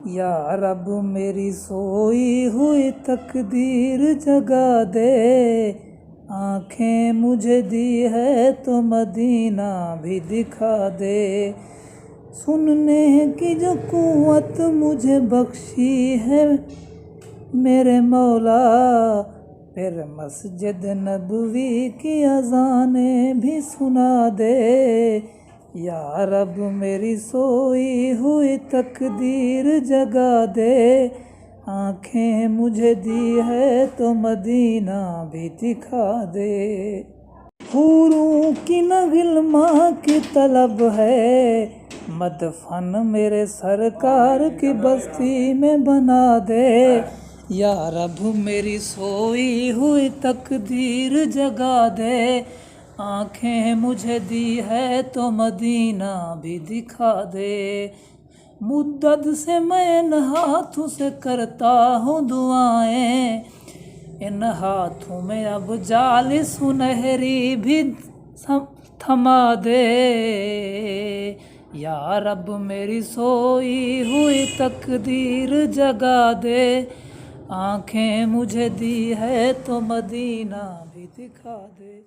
یا رب میری سوئی ہوئی تقدیر جگا دے، آنکھیں مجھے دی ہے تو مدینہ بھی دکھا دے، سننے کی جو قوت مجھے بخشی ہے میرے مولا، پھر مسجد نبوی کی اذانیں بھی سنا دے، یا رب میری سوئی ہوئی تقدیر جگا دے، آنکھیں مجھے دی ہے تو مدینہ بھی دکھا دے، حوروں کی نغلما کی طلب ہے، مدفن میرے سرکار کی بستی میں بنا دے، یا رب میری سوئی ہوئی تقدیر جگا دے، آنکھیں مجھے دی ہے تو مدینہ بھی دکھا دے، مدت سے میں ان ہاتھوں سے کرتا ہوں دعائیں، ان ہاتھوں میں اب جال سنہری بھی تھما دے، یا رب میری سوئی ہوئی تقدیر جگا دے، آنکھیں مجھے دی ہے تو مدینہ بھی دکھا دے۔